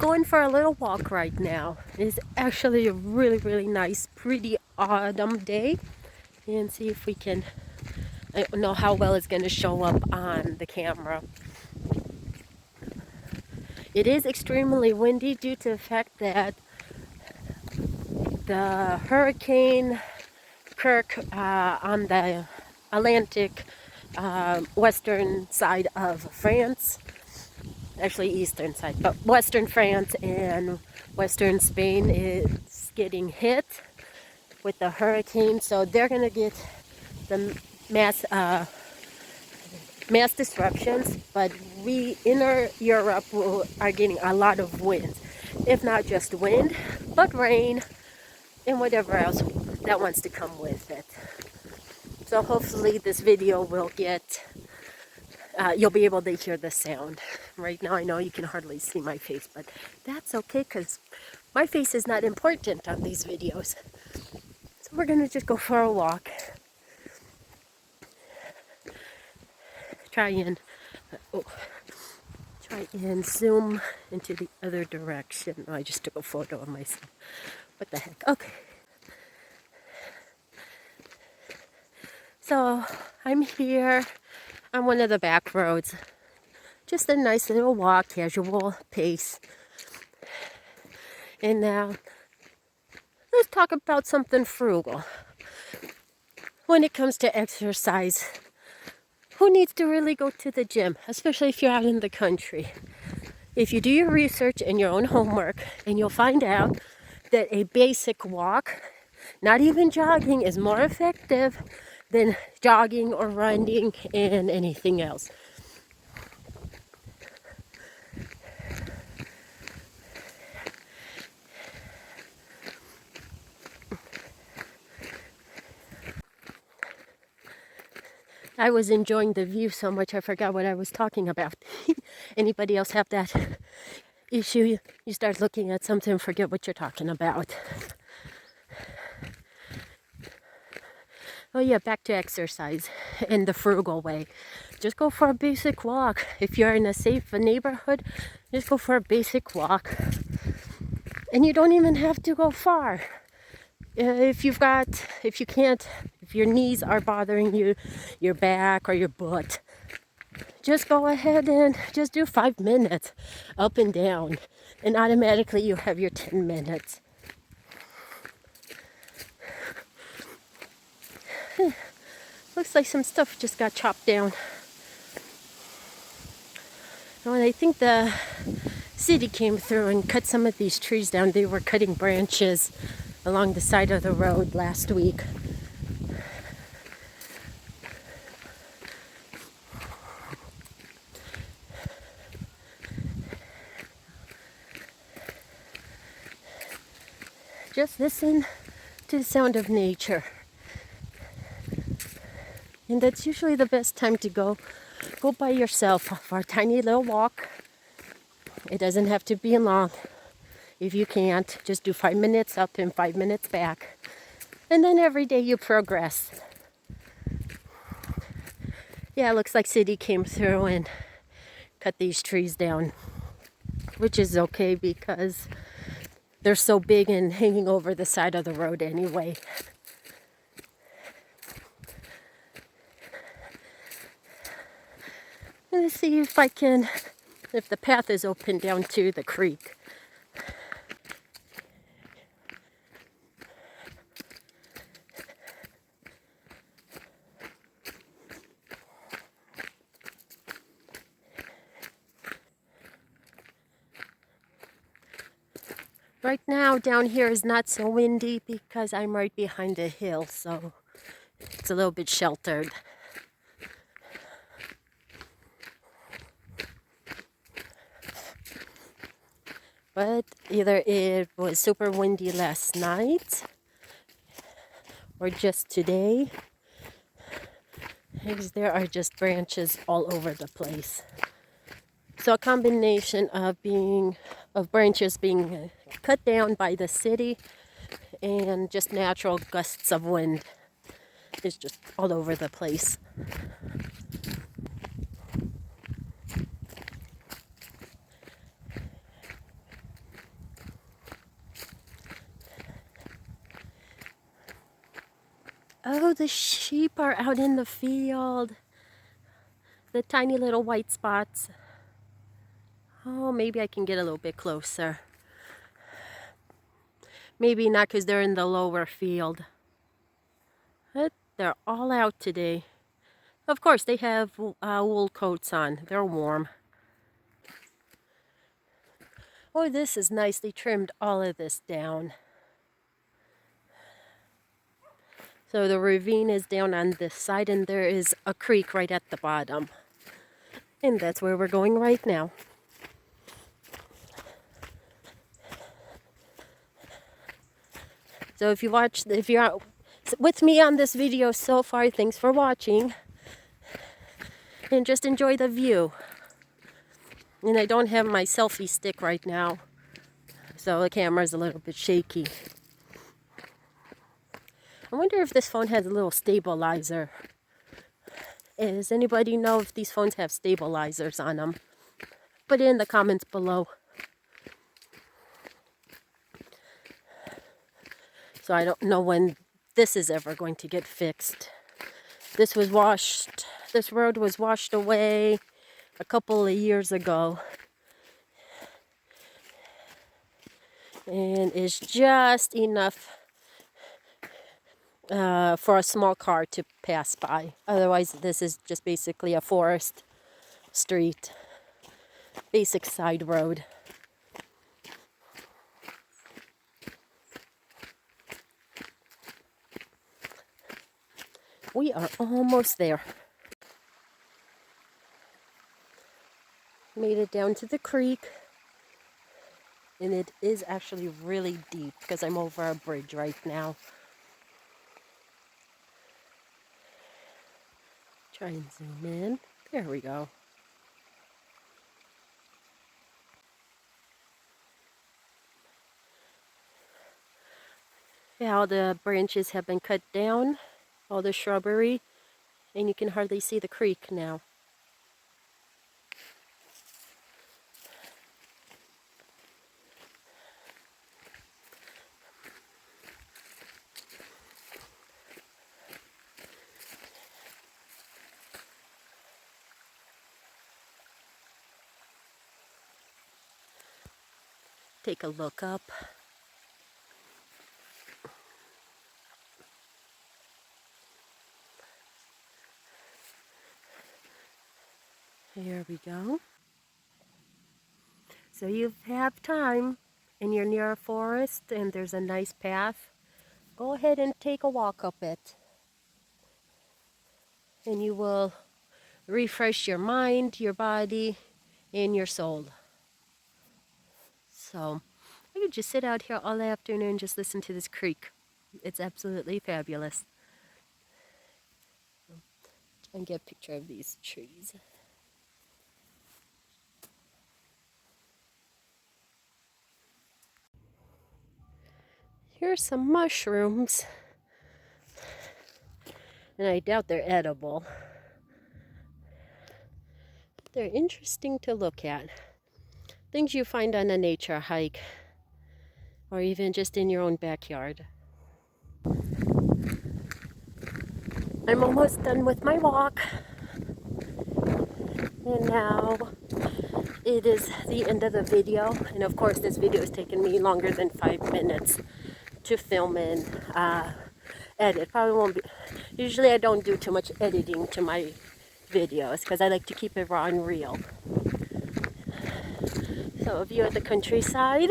going for a little walk right now. It's actually a really, really nice, pretty autumn day. And see if we can, I don't know how well it's going to show up on the camera. It is extremely windy due to the fact that the Hurricane Kirk on the Atlantic western side of France, actually eastern side, but western France and western Spain is getting hit with the hurricane, so they're going to get the mass disruptions, but we in Europe are getting a lot of wind, if not just wind, but rain and whatever else that wants to come with it. So hopefully this video will get, you'll be able to hear the sound. Right now I know you can hardly see my face, but that's okay because my face is not important on these videos. So we're going to just go for a walk. Try and zoom into the other direction. Oh, I just took a photo of myself. What the heck? Okay. So I'm here on one of the back roads. Just a nice little walk, casual pace. And now let's talk about something frugal. When it comes to exercise, who needs to really go to the gym, especially if you're out in the country? If you do your research and your own homework, and you'll find out that a basic walk, not even jogging, is more effective than jogging or running and anything else. I was enjoying the view so much I forgot what I was talking about. Anybody else have that issue? You start looking at something and forget what you're talking about. Oh yeah, back to exercise in the frugal way. Just go for a basic walk. If you're in a safe neighborhood, just go for a basic walk. And you don't even have to go far. If your knees are bothering you, your back or your butt, just go ahead and just do 5 minutes up and down, and automatically you have your 10 minutes. Looks like some stuff just got chopped down. Oh, and I think the city came through and cut some of these trees down. They were cutting branches along the side of the road last week. Just listen to the sound of nature. And that's usually the best time to go by yourself for a tiny little walk. It doesn't have to be long. If you can't, just do 5 minutes up and 5 minutes back. And then every day you progress. Yeah, it looks like city came through and cut these trees down, which is okay because they're so big and hanging over the side of the road anyway. Let's see if the path is open down to the creek. Right now down here is not so windy because I'm right behind a hill, so it's a little bit sheltered. But either it was super windy last night or just today, because there are just branches all over the place. So a combination of branches being cut down by the city and just natural gusts of wind is just all over the place. Oh, the sheep are out in the field. The tiny little white spots. Oh, maybe I can get a little bit closer. Maybe not because they're in the lower field. But they're all out today. Of course, they have wool coats on. They're warm. Oh, this is nice. They trimmed all of this down. So the ravine is down on this side, and there is a creek right at the bottom. And that's where we're going right now. So if you're with me on this video so far, thanks for watching. And just enjoy the view. And I don't have my selfie stick right now, so the camera's a little bit shaky. I wonder if this phone has a little stabilizer. Does anybody know if these phones have stabilizers on them? Put it in the comments below. So I don't know when this is ever going to get fixed. This road was washed away a couple of years ago. And is just enough for a small car to pass by. Otherwise, this is just basically a forest street, basic side road. We are almost there. Made it down to the creek, and it is actually really deep because I'm over a bridge right now. Try and zoom in. There we go. Yeah, all the branches have been cut down, all the shrubbery, and you can hardly see the creek now. Take a look up. Here we go. So you have time and you're near a forest and there's a nice path. Go ahead and take a walk up it. And you will refresh your mind, your body, and your soul. So I could just sit out here all afternoon and just listen to this creek. It's absolutely fabulous. And get a picture of these trees. Here's some mushrooms. And I doubt they're edible. But they're interesting to look at. Things you find on a nature hike. Or even just in your own backyard. I'm almost done with my walk. And now it is the end of the video. And of course this video has taken me longer than 5 minutes to film and edit. Probably won't be. Usually I don't do too much editing to my videos because I like to keep it raw and real. So a view of the countryside.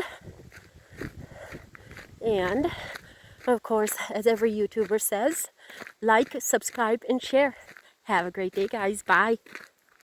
And of course, as every YouTuber says, like, subscribe, and share. Have a great day, guys. Bye.